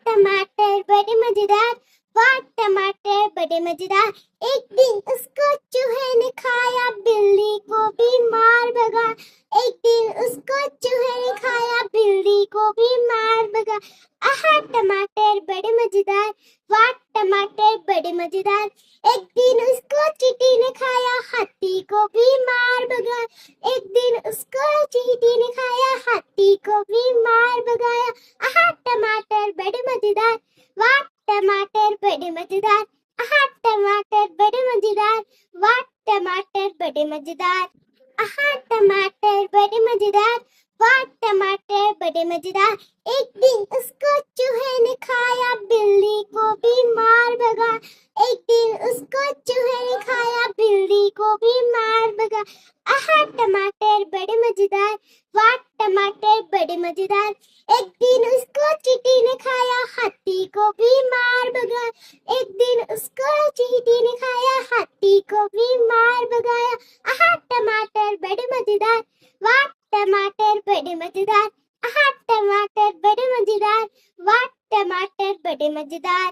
टमाटर बड़े मजेदार, वाह टमाटर बड़े मजेदार। एक दिन उसको चूहे ने खाया, बिल्ली को भी मार भगा। एक दिन उसको चूहे ने खाया, बिल्ली को भी मार भगा। आहा टमाटर बड़े मजेदार, वाह टमाटर बड़े मजेदार। एक दिन उसको चींटी ने खाया, हाथी को भी मार भगा। एक दिन उसको चींटी ने खाया, हाथी को भी मार भगाया। आहा टमाटर बड़े मजेदार, वाह टमाटर बड़े मजेदार। आहा टमाटर बड़े मजेदार, वाह टमाटर बड़े मजेदार। आहा टमाटर बड़े मजेदार, वाह टमाटर बड़े मजेदार। एक दिन उसको चूहे ने खाया, बिल्ली को भी मार भगा। एक दिन उसको चूहे ने खाया, बिल्ली को भी मार भगा। आहा टमाटर बड़े मजेदार, वाह टमाटर बड़े मजेदार। एक दिन उसको चींटी ने खाया, हाथी को भी मार भगा। एक दिन उसको चींटी ने खाया, हाथी को भी मार भगाया। आहा टमाटर बड़े मजेदार, वाह टमाटर बड़े मजेदार। आहा टमाटर बड़े मजेदार, वाह टमाटर बड़े मजेदार।